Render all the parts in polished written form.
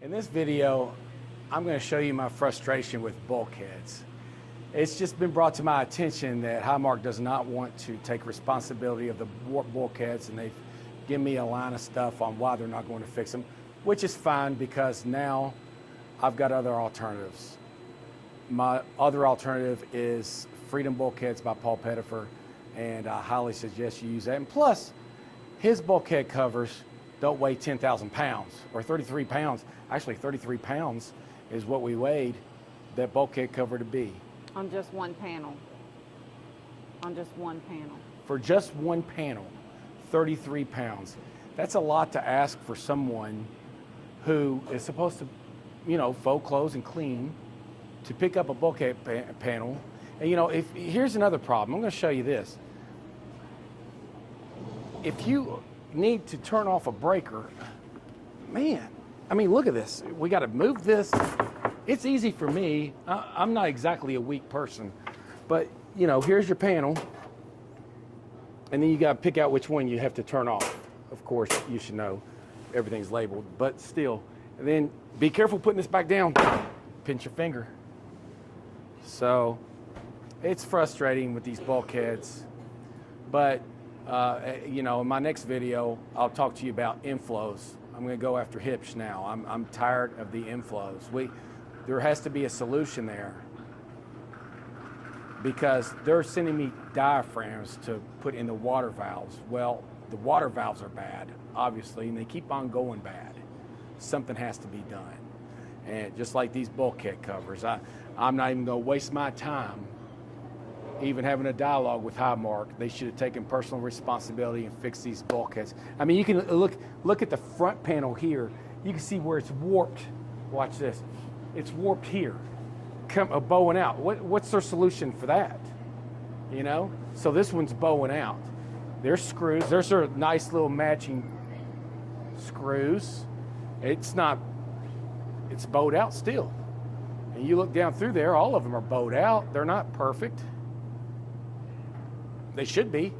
In this video, I'm going to show you my frustration with bulkheads. It's just been brought to my attention that Highmark does not want to take responsibility of the warped bulkheads, and they've given me a line of stuff on why they're not going to fix them, which is fine because now I've got other alternatives. My other alternative is Freedom Bulkheads by Paul Pettefer, and I highly suggest you use that. And plus, his bulkhead covers don't weigh 10,000 pounds or 33 pounds. Actually, 33 pounds is what we weighed that bulkhead cover to be. On just one panel. On just one panel. For just one panel, 33 pounds. That's a lot to ask for someone who is supposed to, fold clothes and clean, to pick up a bulkhead panel. And here's another problem. I'm going to show you this. If you need to turn off a breaker, man, look at this. We got to move this. It's easy for me. I'm not exactly a weak person, but here's your panel, and then you got to pick out which one you have to turn off. Of course, you should know everything's labeled, but still. And then be careful putting this back down. Pinch your finger. So it's frustrating with these bulkheads, but in my next video, I'll talk to you about enflows. I'm going to go after Huebsch now. I'm tired of the enflows. There has to be a solution there because they're sending me diaphragms to put in the water valves. Well, the water valves are bad, obviously, and they keep on going bad. Something has to be done. And just like these bulkhead covers, I'm not even going to waste my time even having a dialogue with Highmark. They should have taken personal responsibility and fixed these bulkheads. You can look at the front panel here. You can see where it's warped. Watch this. It's warped here, bowing out. What's their solution for that? So this one's bowing out. There's screws. There's their nice little matching screws. It's bowed out still. And you look down through there, all of them are bowed out. They're not perfect. They should be.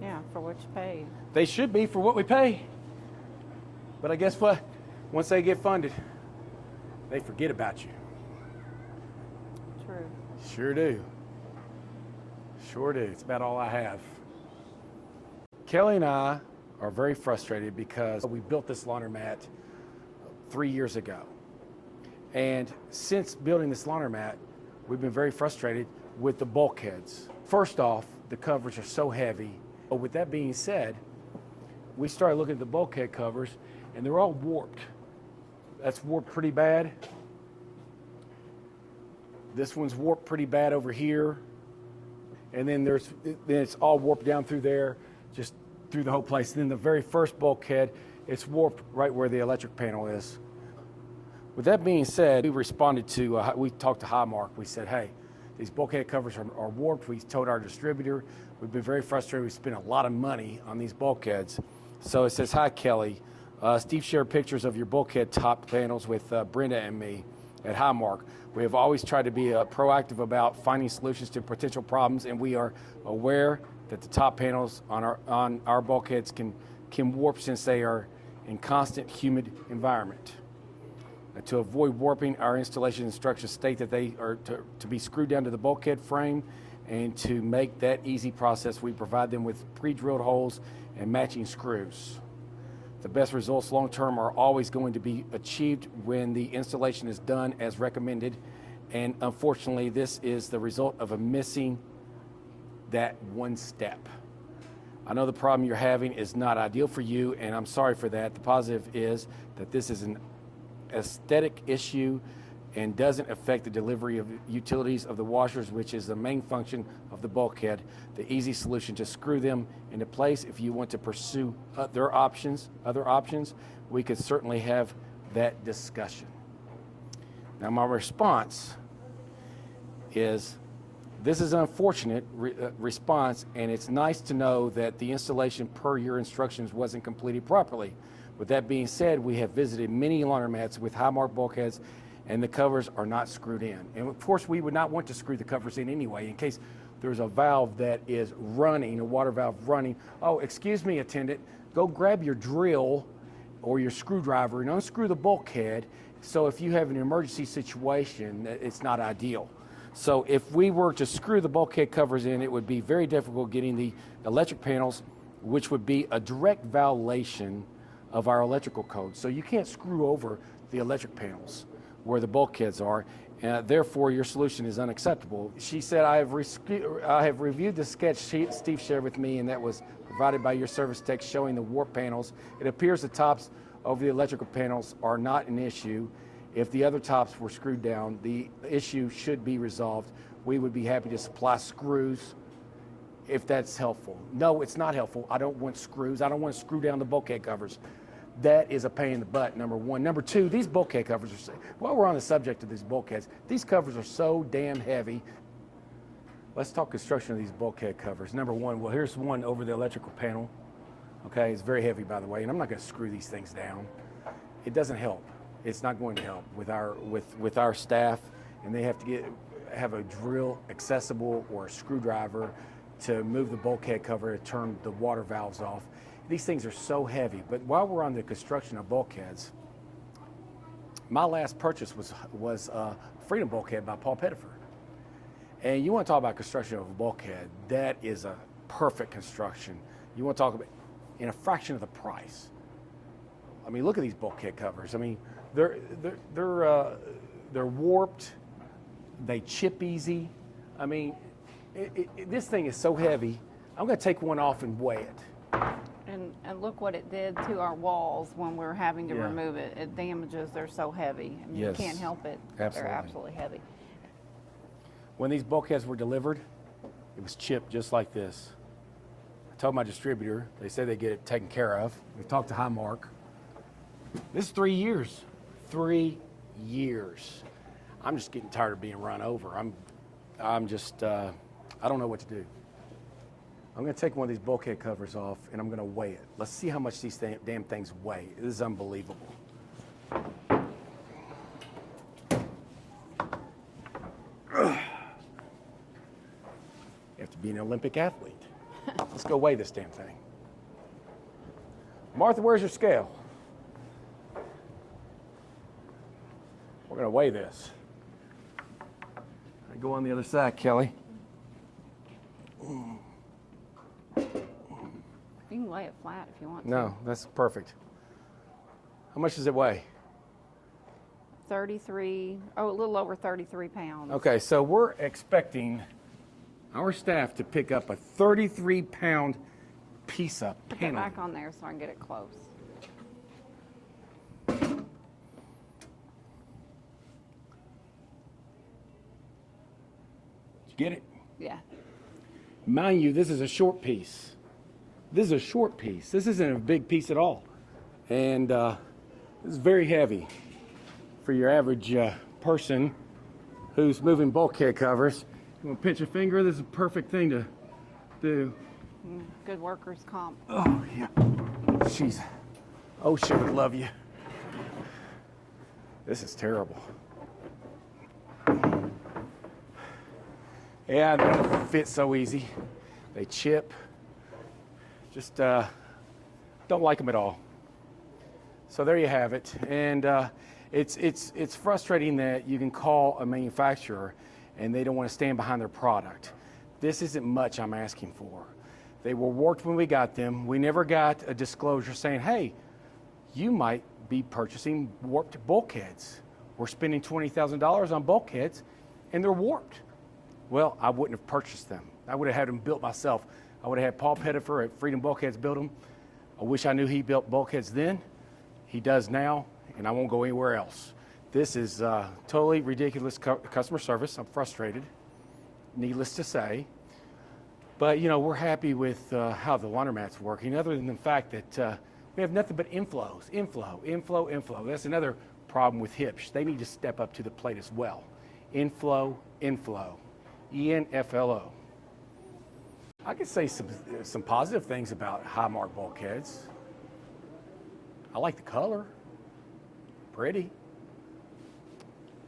Yeah, for what you paid. They should be for what we pay. But I guess what? Once they get funded, they forget about you. True. Sure do. Sure do. It's about all I have. Kelly and I are very frustrated because we built this laundromat 3 years ago. And since building this laundromat, we've been very frustrated with the bulkheads. First off, the covers are so heavy. But with that being said, we started looking at the bulkhead covers and they're all warped. That's warped pretty bad. This one's warped pretty bad over here. And then it's all warped down through there, just through the whole place. And then the very first bulkhead, it's warped right where the electric panel is. With that being said, we responded to, we talked to Highmark. We said, hey, these bulkhead covers are warped. We told our distributor. We've been very frustrated. We spent a lot of money on these bulkheads. So it says, hi, Kelly. Steve shared pictures of your bulkhead top panels with Brenda and me at Highmark. We have always tried to be proactive about finding solutions to potential problems, and we are aware that the top panels on our bulkheads can warp since they are in constant humid environment. To avoid warping, our installation instructions state that they are to be screwed down to the bulkhead frame, and to make that easy process, we provide them with pre-drilled holes and matching screws. The best results long-term are always going to be achieved when the installation is done as recommended, and unfortunately, this is the result of missing that one step. I know the problem you're having is not ideal for you, and I'm sorry for that. The positive is that this is an aesthetic issue and doesn't affect the delivery of utilities of the washers, which is the main function of the bulkhead. The easy solution to screw them into place. If you want to pursue other options, we could certainly have that discussion. Now, my response is, this is an unfortunate response, and it's nice to know that the installation per your instructions wasn't completed properly. With that being said, we have visited many laundromats with Highmark bulkheads, and the covers are not screwed in. And of course, we would not want to screw the covers in anyway, in case there's a valve that is running, a water valve running. Oh, excuse me, attendant, go grab your drill or your screwdriver and unscrew the bulkhead. So if you have an emergency situation, it's not ideal. So if we were to screw the bulkhead covers in, it would be very difficult getting the electric panels, which would be a direct violation of our electrical code. So you can't screw over the electric panels where the bulkheads are, and therefore your solution is unacceptable. She said, I have reviewed the sketch Steve shared with me, and that was provided by your service tech showing the warp panels. It appears the tops of the electrical panels are not an issue. If the other tops were screwed down, the issue should be resolved. We would be happy to supply screws if that's helpful. No, it's not helpful. I don't want screws. I don't want to screw down the bulkhead covers. That is a pain in the butt, number one. Number two, these bulkhead covers are, while we're on the subject of these bulkheads, these covers are so damn heavy. Let's talk construction of these bulkhead covers. Number one, well, here's one over the electrical panel. Okay, it's very heavy, by the way, and I'm not going to screw these things down. It doesn't help. It's not going to help with our staff, and they have to have a drill accessible or a screwdriver to move the bulkhead cover to turn the water valves off. These things are so heavy. But while we're on the construction of bulkheads, my last purchase was Freedom Bulkhead by Paul Pettefer. And you want to talk about construction of a bulkhead, that is a perfect construction. You want to talk about in a fraction of the price. I mean, look at these bulkhead covers. I mean, they're warped. They chip easy. I mean, this thing is so heavy. I'm going to take one off and weigh it. And look what it did to our walls when we're having to remove it. It damages. They're so heavy. I mean, Yes. You can't help it. Absolutely. They're absolutely heavy. When these bulkheads were delivered, it was chipped just like this. I told my distributor. They said they get it taken care of. We talked to Highmark. This is 3 years. 3 years. I'm just getting tired of being run over. I'm just, I don't know what to do. I'm going to take one of these bulkhead covers off, and I'm going to weigh it. Let's see how much these damn things weigh. This is unbelievable. You have to be an Olympic athlete. Let's go weigh this damn thing. Martha, where's your scale? We're going to weigh this. I go on the other side, Kelly. You can lay it flat if you want to. No, that's perfect. How much does it weigh? 33, a little over 33 pounds. Okay, so we're expecting our staff to pick up a 33-pound piece of Put panel. it back on there so I can get it close. Did you get it? Yeah. Mind you, this is a short piece. This is a short piece. This isn't a big piece at all. And this is very heavy for your average person who's moving bulkhead covers. You want to pinch a finger? This is a perfect thing to do. Good workers' comp. Oh, yeah. She's, oh, she would love you. This is terrible. Yeah, they don't fit so easy. They chip. Just don't like them at all. So there you have it. And it's frustrating that you can call a manufacturer and they don't want to stand behind their product. This isn't much I'm asking for. They were warped when we got them. We never got a disclosure saying, hey, you might be purchasing warped bulkheads. We're spending $20,000 on bulkheads and they're warped. Well, I wouldn't have purchased them. I would have had them built myself. I would have had Paul Pettefer at Freedom Bulkheads build them. I wish I knew he built bulkheads then. He does now, and I won't go anywhere else. This is totally ridiculous customer service. I'm frustrated, needless to say. But, you know, we're happy with how the laundromat's working, other than the fact that we have nothing but inflow. That's another problem with Huebsch. They need to step up to the plate as well. Inflow. ENFLO. I could say some positive things about Highmark bulkheads. I like the color. Pretty.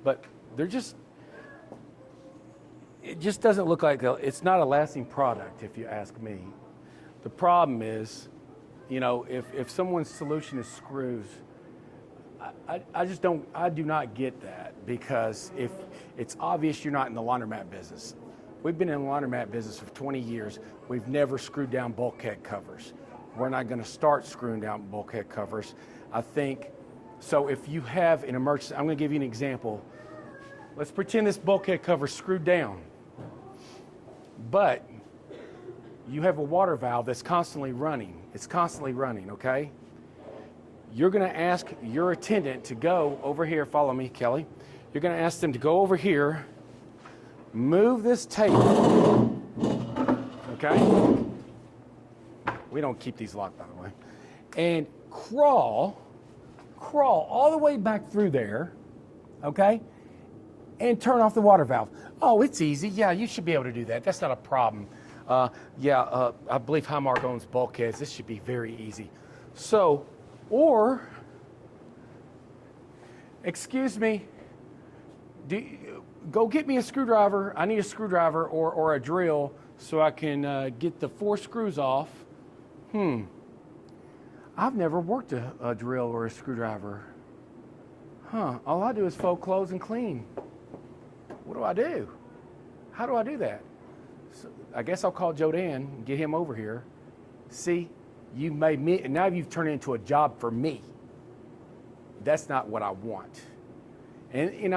But they're just, it just doesn't look like, it's not a lasting product if you ask me. The problem is You know, if someone's solution is screws, I do not get that, because if it's obvious you're not in the laundromat business. We've been in the laundromat business for 20 years. We've never screwed down bulkhead covers. We're not going to start screwing down bulkhead covers. I think, so if you have an emergency, I'm going to give you an example. Let's pretend this bulkhead cover is screwed down, but you have a water valve that's constantly running. It's constantly running, okay? You're going to ask your attendant to go over here. Follow me, Kelly. You're going to ask them to go over here, move this table, okay? We don't keep these locked, by the way. And crawl all the way back through there, okay? And turn off the water valve. Oh, it's easy. Yeah, you should be able to do that. That's not a problem. I believe Highmark owns Bulkheads. This should be very easy. So, or, excuse me, go get me a screwdriver. I need a screwdriver or a drill so I can get the 4 screws off. I've never worked a drill or a screwdriver. All I do is fold clothes and clean. What do I do? How do I do that? So I guess I'll call Joe Dan and get him over here. See, you made me, now you've turned it into a job for me. That's not what I want. And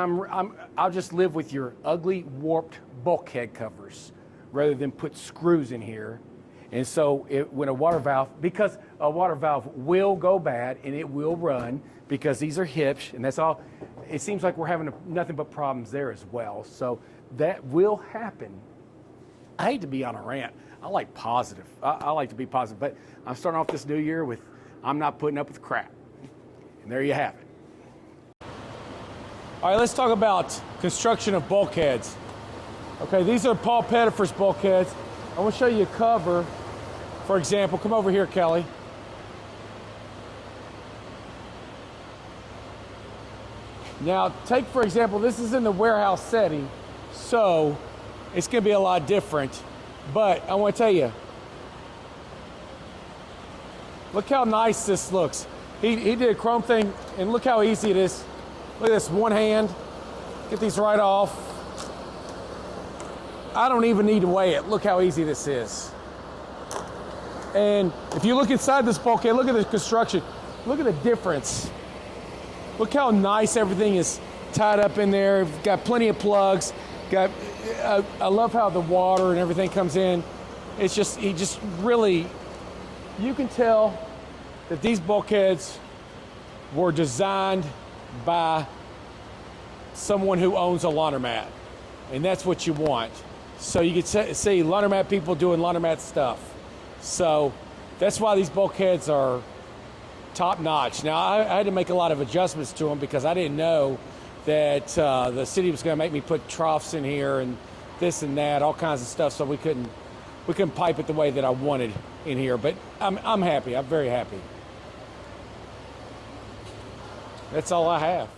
I'll just live with your ugly, warped bulkhead covers rather than put screws in here. And so when a water valve, because a water valve will go bad and it will run, because these are Huebsch, and that's all. It seems like we're having nothing but problems there as well. So that will happen. I hate to be on a rant. I like positive. I like to be positive, but I'm starting off this new year with, I'm not putting up with crap. And there you have it. All right, let's talk about construction of bulkheads. Okay, these are Paul Pettefer's bulkheads. I want to show you a cover. For example, come over here, Kelly. Now, take, for example, this is in the warehouse setting, so it's going to be a lot different. But I want to tell you, look how nice this looks. He did a chrome thing, and look how easy it is. Look at this, one hand. Get these right off. I don't even need to weigh it. Look how easy this is. And if you look inside this bulkhead, look at the construction. Look at the difference. Look how nice everything is tied up in there. Got plenty of plugs. I love how the water and everything comes in. It's just, you can tell that these bulkheads were designed by someone who owns a laundromat. And that's what you want. So you can see laundromat people doing laundromat stuff. So that's why these bulkheads are top notch. Now I had to make a lot of adjustments to them because I didn't know that the city was going to make me put troughs in here and this and that, all kinds of stuff. So we couldn't pipe it the way that I wanted in here. But I'm happy. I'm very happy. That's all I have.